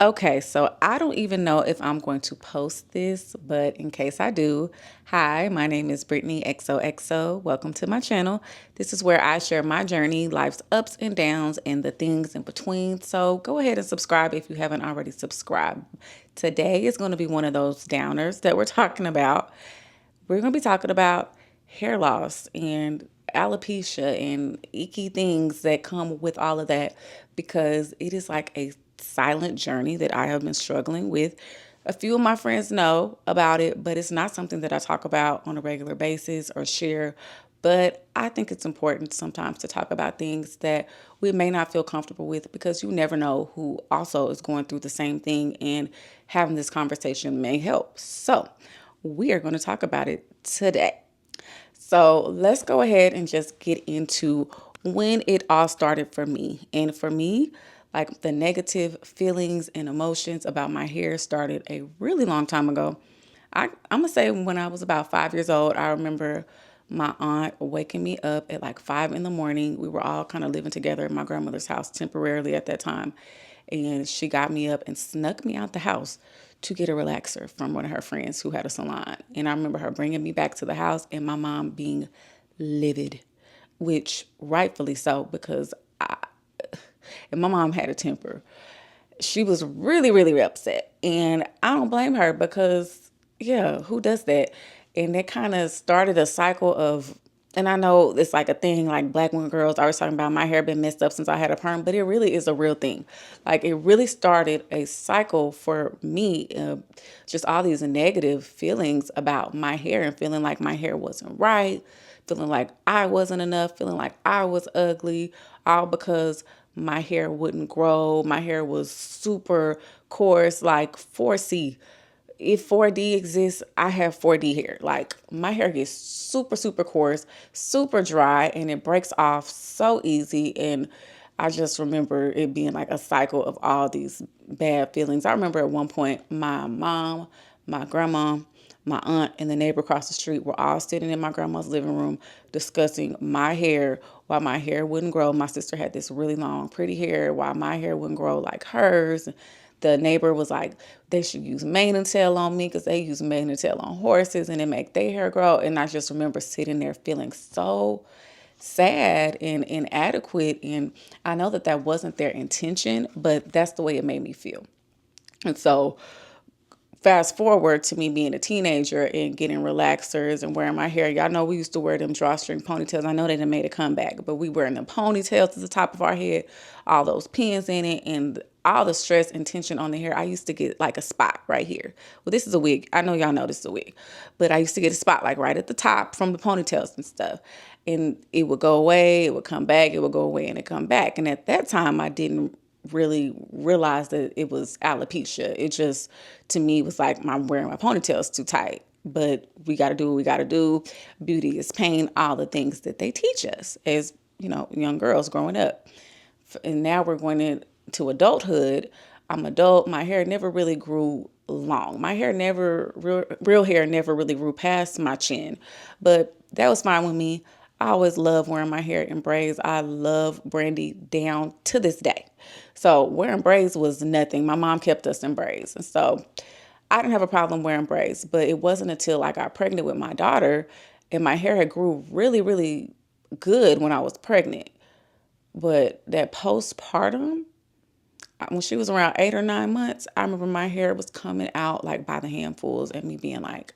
Okay, so I don't even know if I'm going to post this, but in case I do, hi, my name is Brittany XOXO. Welcome to my channel. This is where I share my journey, life's ups and downs, and the things in between. So go ahead and subscribe if you haven't already subscribed. Today is going to be one of those downers that we're talking about. We're going to be talking about hair loss and alopecia and icky things that come with all of that because it is like a silent journey that I have been struggling with. A few of my friends know about it, but it's not something that I talk about on a regular basis or share. But I think it's important sometimes to talk about things that we may not feel comfortable with because you never know who also is going through the same thing, and having this conversation may help. So, we are going to talk about it today. So let's go ahead and just get into when it all started for me. And for me, like the negative feelings and emotions about my hair started a really long time ago. I'm going to say when I was about 5 years old, I remember my aunt waking me up at like 5 in the morning. We were all kind of living together at my grandmother's house temporarily at that time. And she got me up and snuck me out the house to get a relaxer from one of her friends who had a salon. And I remember her bringing me back to the house and my mom being livid, which rightfully so, because and my mom had a temper. She was really, really upset. And I don't blame her because, yeah, who does that? And it kind of started a cycle of, and I know it's like a thing, like black women girls always talking about my hair been messed up since I had a perm, but it really is a real thing. Like it really started a cycle for me, just all these negative feelings about my hair and feeling like my hair wasn't right, feeling like I wasn't enough, feeling like I was ugly, all because my hair wouldn't grow. My hair was super coarse, like 4C. If 4D exists, I have 4D hair. Like my hair gets super, super coarse, super dry, and it breaks off so easy. And I just remember it being like a cycle of all these bad feelings. I remember at one point, my mom, my grandma, my aunt, and the neighbor across the street were all sitting in my grandma's living room discussing my hair, why my hair wouldn't grow. My sister had this really long, pretty hair, why my hair wouldn't grow like hers. The neighbor was like, they should use mane and tail on me because they use mane and tail on horses and it make their hair grow. And I just remember sitting there feeling so sad and inadequate. And I know that that wasn't their intention, but that's the way it made me feel. And so fast forward to me being a teenager and getting relaxers and wearing my hair. Y'all know we used to wear them drawstring ponytails. I know they done made a comeback, but we wearing them ponytails to the top of our head, all those pins in it, and all the stress and tension on the hair. I used to get like a spot right here. Well, this is a wig. I know y'all know this is a wig, but I used to get a spot like right at the top from the ponytails and stuff. And it would go away, it would come back, it would go away, and it come back. And at that time, I didn't really realized that it was alopecia. It just, to me, was like I'm wearing my ponytails too tight. But we got to do what we got to do. Beauty is pain, all the things that they teach us as, young girls growing up. And now we're going into adulthood. I'm adult. My hair never really grew long. My hair never, real hair never really grew past my chin. But that was fine with me. I always love wearing my hair in braids. I love Brandy down to this day. So wearing braids was nothing. My mom kept us in braids. And so I didn't have a problem wearing braids, but it wasn't until I got pregnant with my daughter and my hair had grew really, really good when I was pregnant. But that postpartum, when she was around 8 or 9 months, I remember my hair was coming out like by the handfuls and me being like,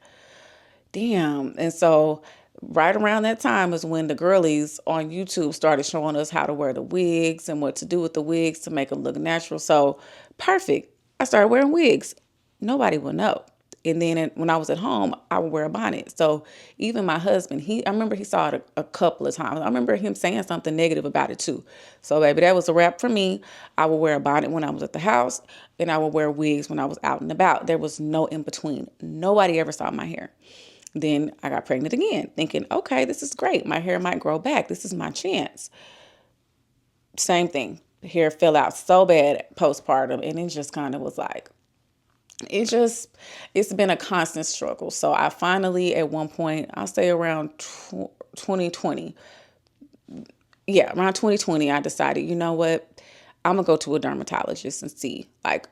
damn. And so right around that time is when the girlies on YouTube started showing us how to wear the wigs and what to do with the wigs to make them look natural. So perfect. I started wearing wigs. Nobody will know. And then when I was at home, I would wear a bonnet. So even my husband, I remember he saw it a couple of times. I remember him saying something negative about it too. So baby, that was a wrap for me. I would wear a bonnet when I was at the house and I would wear wigs when I was out and about. There was no in between. Nobody ever saw my hair. Then I got pregnant again, thinking, okay, this is great. My hair might grow back. This is my chance. Same thing. The hair fell out so bad postpartum, and it just kind of was like, it's been a constant struggle. So I finally, at one point, I'll say around 2020, around 2020, I decided, you know what? I'm going to go to a dermatologist and see, like,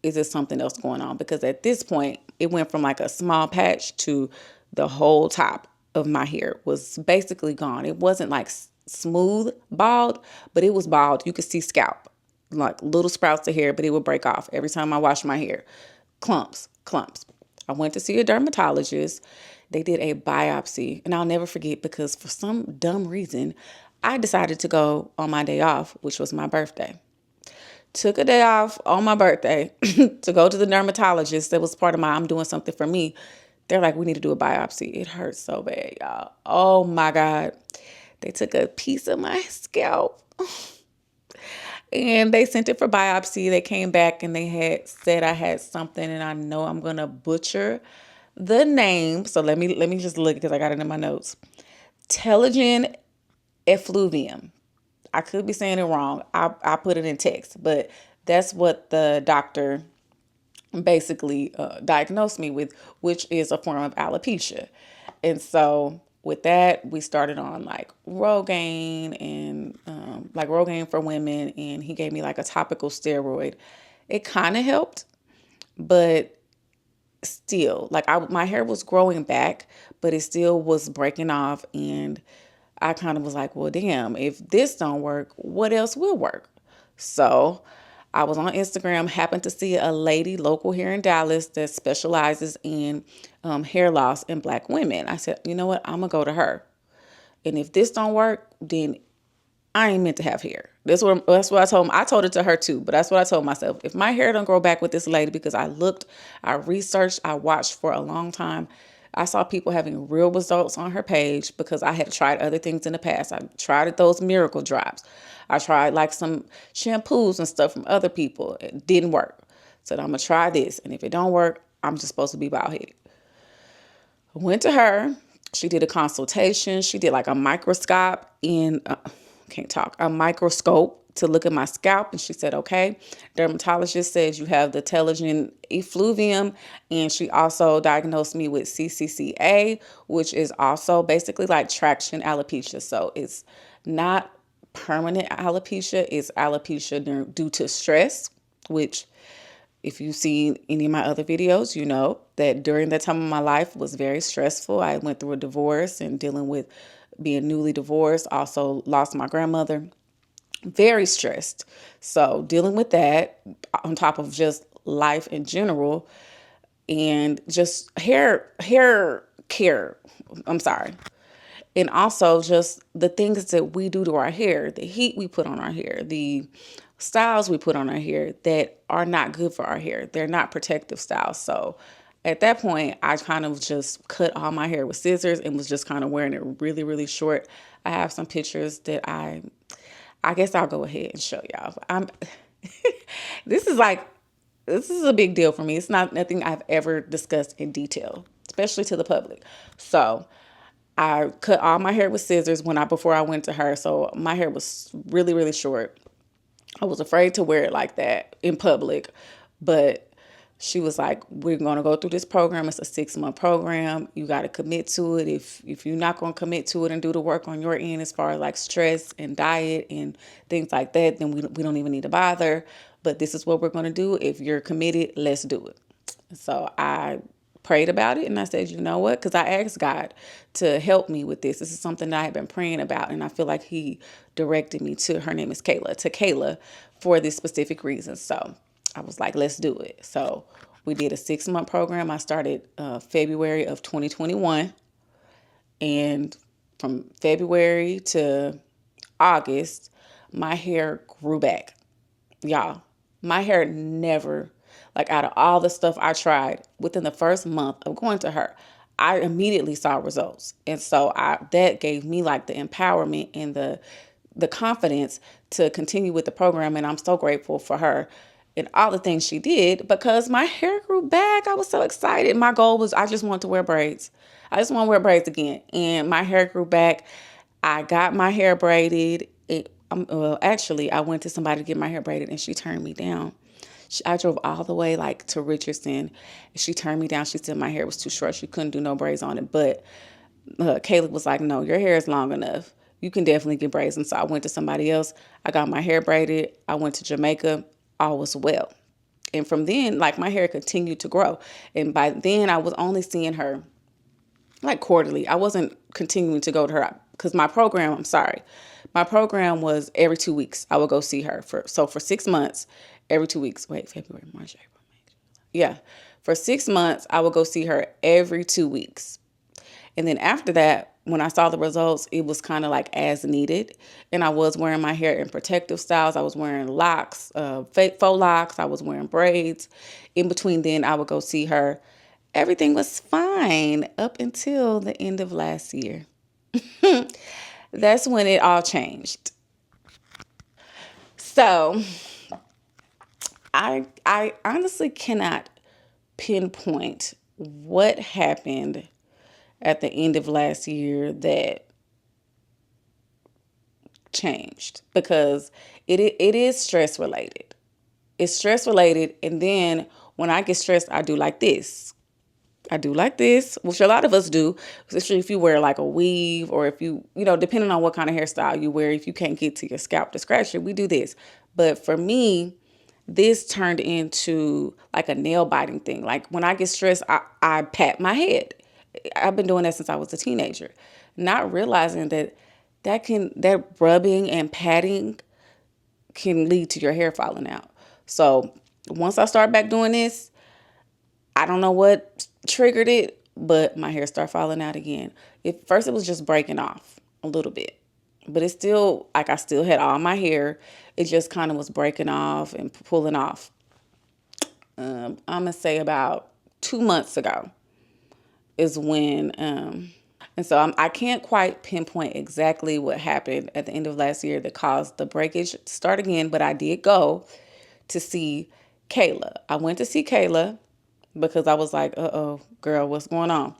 is there something else going on? Because at this point, it went from like a small patch to the whole top of my hair was basically gone. It wasn't like smooth bald, but it was bald. You could see scalp, like little sprouts of hair, but it would break off every time I washed my hair. Clumps, clumps. I went to see a dermatologist. They did a biopsy, and I'll never forget because for some dumb reason, I decided to go on my day off, which was my birthday. Took a day off on my birthday to go to the dermatologist. That was part of my, I'm doing something for me. They're like, we need to do a biopsy. It hurts so bad, y'all. Oh my God. They took a piece of my scalp and they sent it for biopsy. They came back and they had said I had something, and I know I'm going to butcher the name. So let me just look because I got it in my notes. Telogen effluvium. I could be saying it wrong. I put it in text, but that's what the doctor basically diagnosed me with, which is a form of alopecia. And so with that, we started on like Rogaine and like Rogaine for women. And he gave me like a topical steroid. It kind of helped, but still, like my hair was growing back, but it still was breaking off. And I kind of was like, well, damn, if this don't work, what else will work? So I was on Instagram, happened to see a lady local here in Dallas that specializes in hair loss in Black women. I said, you know what? I'm going to go to her. And if this don't work, then I ain't meant to have hair. That's what I told him. I told it to her too, but that's what I told myself. If my hair don't grow back with this lady, because I looked, I researched, I watched for a long time. I saw people having real results on her page because I had tried other things in the past. I tried those miracle drops. I tried like some shampoos and stuff from other people. It didn't work. Said, I'm going to try this. And if it don't work, I'm just supposed to be bald headed. I went to her. She did a consultation. She did like a microscope a microscope to look at my scalp. And she said, okay, dermatologist says you have the telogen effluvium. And she also diagnosed me with CCCA, which is also basically like traction alopecia. So it's not permanent alopecia. It's alopecia due to stress, which if you've seen any of my other videos, you know that during that time of my life was very stressful. I went through a divorce and dealing with being newly divorced, also lost my grandmother, very stressed. So dealing with that on top of just life in general and just hair care. I'm sorry. And also just the things that we do to our hair, the heat we put on our hair, the styles we put on our hair that are not good for our hair. They're not protective styles. So at that point, I kind of just cut all my hair with scissors and was just kind of wearing it really, really short. I have some pictures that I guess I'll go ahead and show y'all. This is a big deal for me. It's not nothing I've ever discussed in detail, especially to the public. So I cut all my hair with scissors before I went to her. So my hair was really, really short. I was afraid to wear it like that in public, but she was like, we're going to go through this program. It's a 6-month program. You got to commit to it. If you're not going to commit to it and do the work on your end as far as like stress and diet and things like that, then we don't even need to bother. But this is what we're going to do. If you're committed, let's do it. So I prayed about it and I said, you know what? Because I asked God to help me with this. This is something that I had been praying about. And I feel like he directed me to, her name is Kayla, for this specific reason. So I was like, let's do it. So we did a 6-month program. I started February of 2021. And from February to August, my hair grew back. Y'all, my hair never, like out of all the stuff I tried, within the first month of going to her, I immediately saw results. And so that gave me like the empowerment and the confidence to continue with the program. And I'm so grateful for her and all the things she did because my hair grew back. I was so excited. My goal was I just want to wear braids. I just want to wear braids again. And my hair grew back. I got my hair braided. Actually, I went to somebody to get my hair braided and she turned me down. I drove all the way like to Richardson. She turned me down. She said my hair was too short. She couldn't do no braids on it. But Caleb was like, no, your hair is long enough. You can definitely get braids. And so I went to somebody else. I got my hair braided. I went to Jamaica. All was well. And from then, like, my hair continued to grow. And by then I was only seeing her like quarterly. I wasn't continuing to go to her because my program was every 2 weeks. I would go see her for 6 months, every 2 weeks. Wait, February, March, April, May. Yeah. For 6 months, I would go see her every 2 weeks. And then after that, when I saw the results, it was kind of like as needed. And I was wearing my hair in protective styles. I was wearing locks, fake faux locks. I was wearing braids. In between then, I would go see her. Everything was fine up until the end of last year. That's when it all changed. So I honestly cannot pinpoint what happened at the end of last year that changed, because it is stress related. It's stress related, and then when I get stressed, I do like this. Which a lot of us do, especially if you wear like a weave, or if you depending on what kind of hairstyle you wear, if you can't get to your scalp to scratch it, we do this. But for me, this turned into like a nail biting thing. Like when I get stressed, I pat my head. I've been doing that since I was a teenager, not realizing that rubbing and patting can lead to your hair falling out. So once I start back doing this, I don't know what triggered it, but my hair started falling out again. At first, it was just breaking off a little bit, but it's still like I still had all my hair. It just kind of was breaking off and pulling off. I'm gonna say about 2 months ago is when, and so I can't quite pinpoint exactly what happened at the end of last year that caused the breakage to start again. But I did go to see Kayla. I went to see Kayla because I was like, uh-oh, girl, what's going on?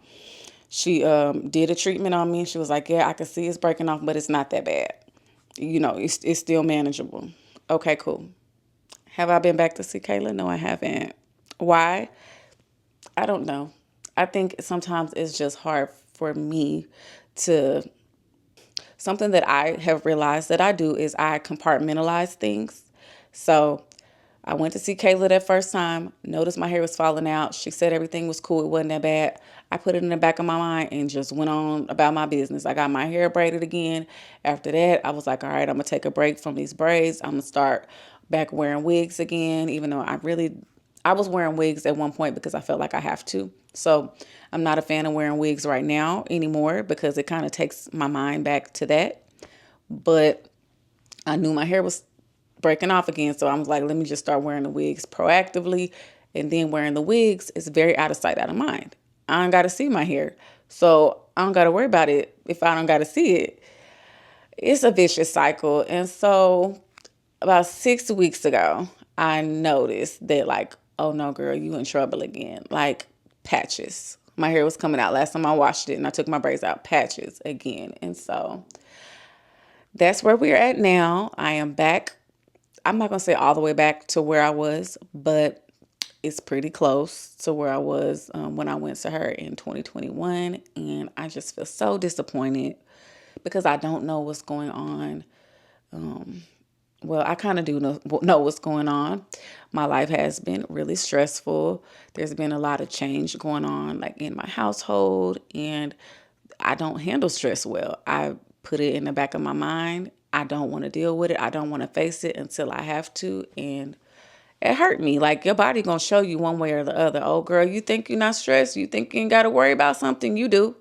She did a treatment on me. She was like, yeah, I can see it's breaking off, but it's not that bad. It's still manageable. Okay, cool. Have I been back to see Kayla? No, I haven't. Why? I don't know. I think sometimes it's just hard for me to... Something that I have realized that I do is I compartmentalize things. So I went to see Kayla that first time, noticed my hair was falling out. She said everything was cool. It wasn't that bad. I put it in the back of my mind and just went on about my business. I got my hair braided again. After that, I was like, all right, I'm going to take a break from these braids. I'm going to start back wearing wigs again, even though I was wearing wigs at one point because I felt like I have to. So I'm not a fan of wearing wigs right now anymore because it kind of takes my mind back to that. But I knew my hair was breaking off again. So I was like, let me just start wearing the wigs proactively. And then wearing the wigs is very out of sight, out of mind. I don't got to see my hair. So I don't got to worry about it if I don't got to see it. It's a vicious cycle. And so about 6 weeks ago, I noticed that like, oh no, girl, you in trouble again. Like patches. My hair was coming out last time I washed it and I took my braids out, patches again. And so that's where we're at now. I am back. I'm not going to say all the way back to where I was, but it's pretty close to where I was when I went to her in 2021. And I just feel so disappointed because I don't know what's going on. Well, I kind of do know what's going on. My life has been really stressful. There's been a lot of change going on like in my household, and I don't handle stress well. I put it in the back of my mind. I don't want to deal with it. I don't want to face it until I have to. And it hurt me. Like your body going to show you one way or the other. Oh, girl, you think you're not stressed? You think you ain't got to worry about something? You do.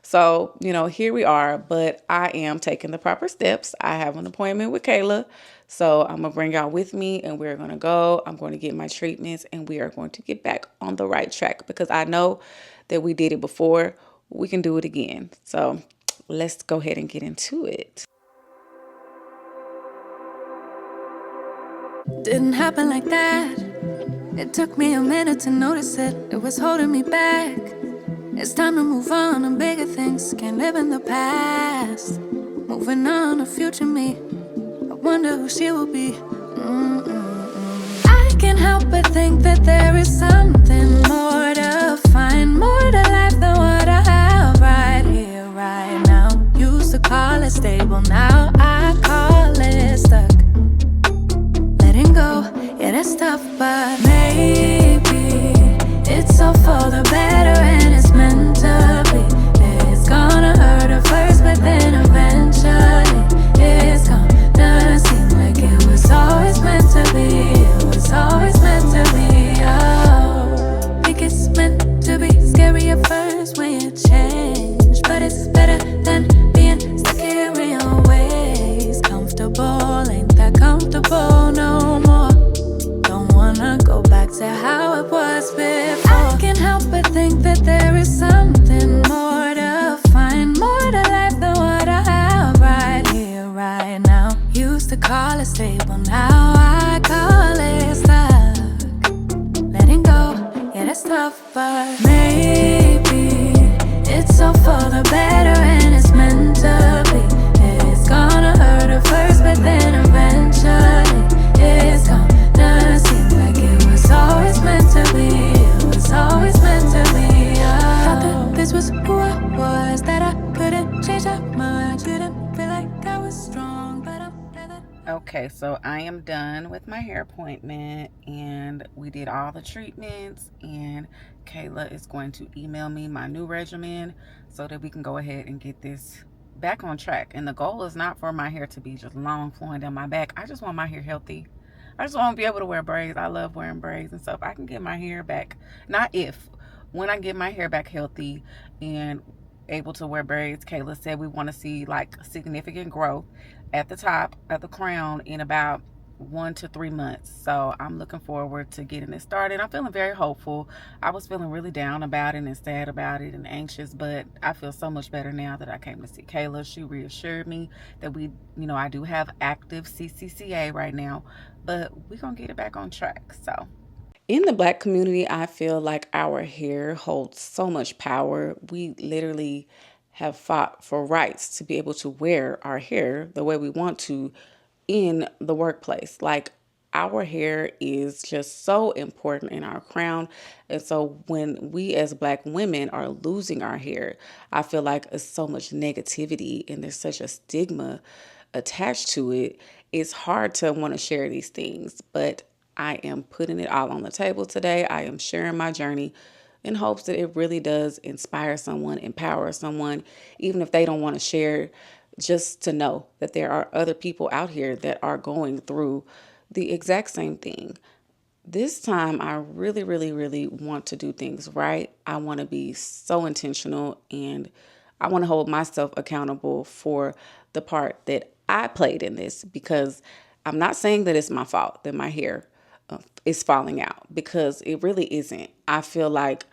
So, here we are. But I am taking the proper steps. I have an appointment with Kayla. So I'm going to bring y'all with me and we're going to go. I'm going to get my treatments and we are going to get back on the right track because I know that we did it before. We can do it again. So let's go ahead and get into it. Didn't happen like that. It took me a minute to notice it. It was holding me back. It's time to move on to bigger things. Can't live in the past. Moving on to future me. I wonder who she will be. I can't help but think that there is something more to find, more to life than what I have right here, right now. Used to call it stable, now I call it stuck. Letting go, yeah, that's tough, but to how it was before. I can't help but think that there is something more to find, more to life than what I have right here, right now. Used to call it stable, now I call it stuck. Letting go, yeah, that's tough, but maybe it's all for the better and it's meant to be. It's gonna hurt at first, but then eventually it's gonna seem like it was always meant to be. It was always meant to be. Thought that this was who I was, that I couldn't change that much. Didn't feel like I was strong, but I'm better. Okay, so I am done with my hair appointment and we did all the treatments, and Kayla is going to email me my new regimen so that we can go ahead and get this back on track. And the goal is not for my hair to be just long flowing down my back. I just want my hair healthy. I just want to be able to wear braids. I love wearing braids and stuff. I can get my hair back, not if, when I get my hair back healthy and able to wear braids. Kayla said we want to see like significant growth at the top of the crown in about 1 to 3 months. So I'm looking forward to getting it started. I'm feeling very hopeful. I was feeling really down about it and sad about it and anxious, but I feel so much better now that I came to see Kayla. She reassured me that I do have active CCCA right now, but we're gonna get it back on track. So in the Black community, I feel like our hair holds so much power. We literally have fought for rights to be able to wear our hair the way we want to in the workplace. Like, our hair is just so important in our crown. And so when we as Black women are losing our hair, I feel like it's so much negativity and there's such a stigma attached to it. It's hard to want to share these things, but I am putting it all on the table today. I am sharing my journey in hopes that it really does inspire someone, empower someone, even if they don't want to share, just to know that there are other people out here that are going through the exact same thing. This time, I really, really, really want to do things right. I want to be so intentional, and I want to hold myself accountable for the part that I played in this, because I'm not saying that it's my fault that my hair is falling out, because it really isn't. I feel like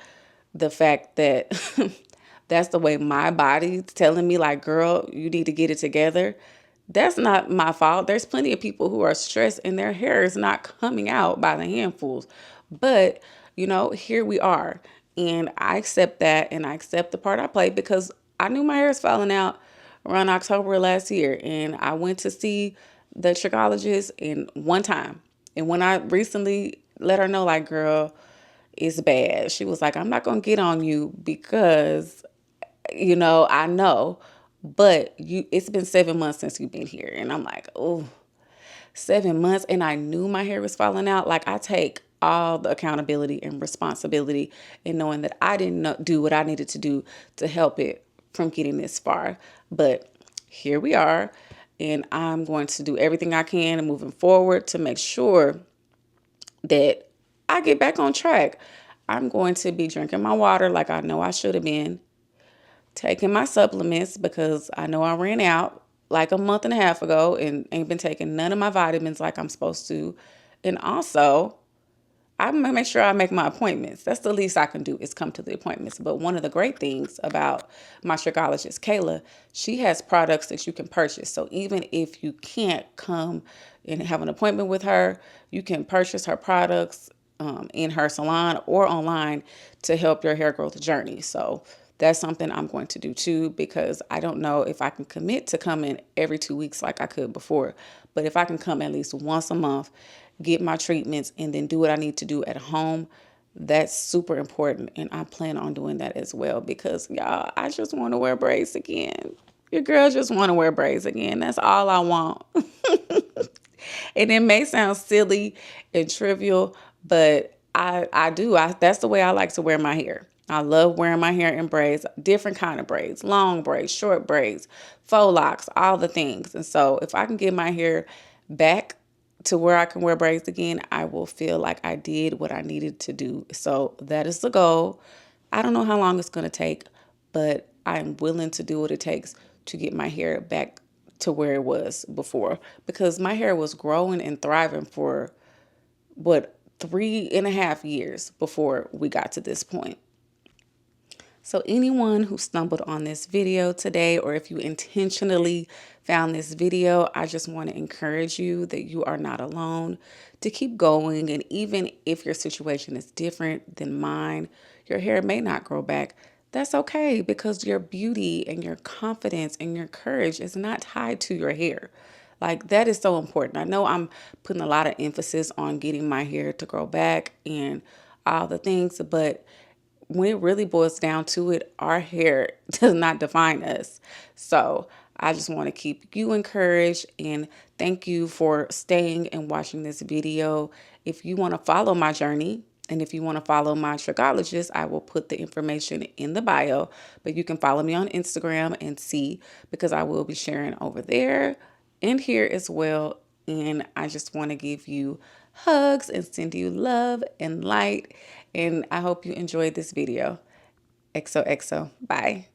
the fact that that's the way my body's telling me, like, girl, you need to get it together. That's not my fault. There's plenty of people who are stressed and their hair is not coming out by the handfuls. But, here we are. And I accept that, and I accept the part I played, because I knew my hair was falling out around October last year. And I went to see the trichologist in one time. And when I recently let her know, like, girl, it's bad, she was like, I'm not going to get on you because, I know, but it's been 7 months since you've been here. And I'm like, oh, 7 months. And I knew my hair was falling out. Like, I take all the accountability and responsibility in knowing that I didn't do what I needed to do to help it from getting this far. But here we are. And I'm going to do everything I can and moving forward to make sure that I get back on track. I'm going to be drinking my water like I know I should have been, taking my supplements because I know I ran out like a month and a half ago and ain't been taking none of my vitamins like I'm supposed to. And also, I'm going to make sure I make my appointments. That's the least I can do, is come to the appointments. But one of the great things about my trichologist, Kayla, she has products that you can purchase. So even if you can't come and have an appointment with her, you can purchase her products in her salon or online to help your hair growth journey. So that's something I'm going to do too, because I don't know if I can commit to coming every 2 weeks like I could before. But if I can come at least once a month, get my treatments, and then do what I need to do at home, that's super important. And I plan on doing that as well, because y'all, I just want to wear braids again. Your girl just want to wear braids again. That's all I want. And it may sound silly and trivial, but I do. That's the way I like to wear my hair. I love wearing my hair in braids, different kind of braids, long braids, short braids, faux locks, all the things. And so if I can get my hair back to where I can wear braids again, I will feel like I did what I needed to do. So that is the goal. I don't know how long it's going to take, but I'm willing to do what it takes to get my hair back to where it was before, because my hair was growing and thriving for 3.5 years before we got to this point. So anyone who stumbled on this video today, or if you intentionally found this video, I just want to encourage you that you are not alone, to keep going. And even if your situation is different than mine, your hair may not grow back. That's okay, because your beauty and your confidence and your courage is not tied to your hair. Like, that is so important. I know I'm putting a lot of emphasis on getting my hair to grow back and all the things, but when it really boils down to it, our hair does not define us. So I just want to keep you encouraged and thank you for staying and watching this video. If you want to follow my journey and if you want to follow my trichologist, I will put the information in the bio, but you can follow me on Instagram and see, because I will be sharing over there and here as well. And I just want to give you hugs and send you love and light. And I hope you enjoyed this video. XOXO. Bye.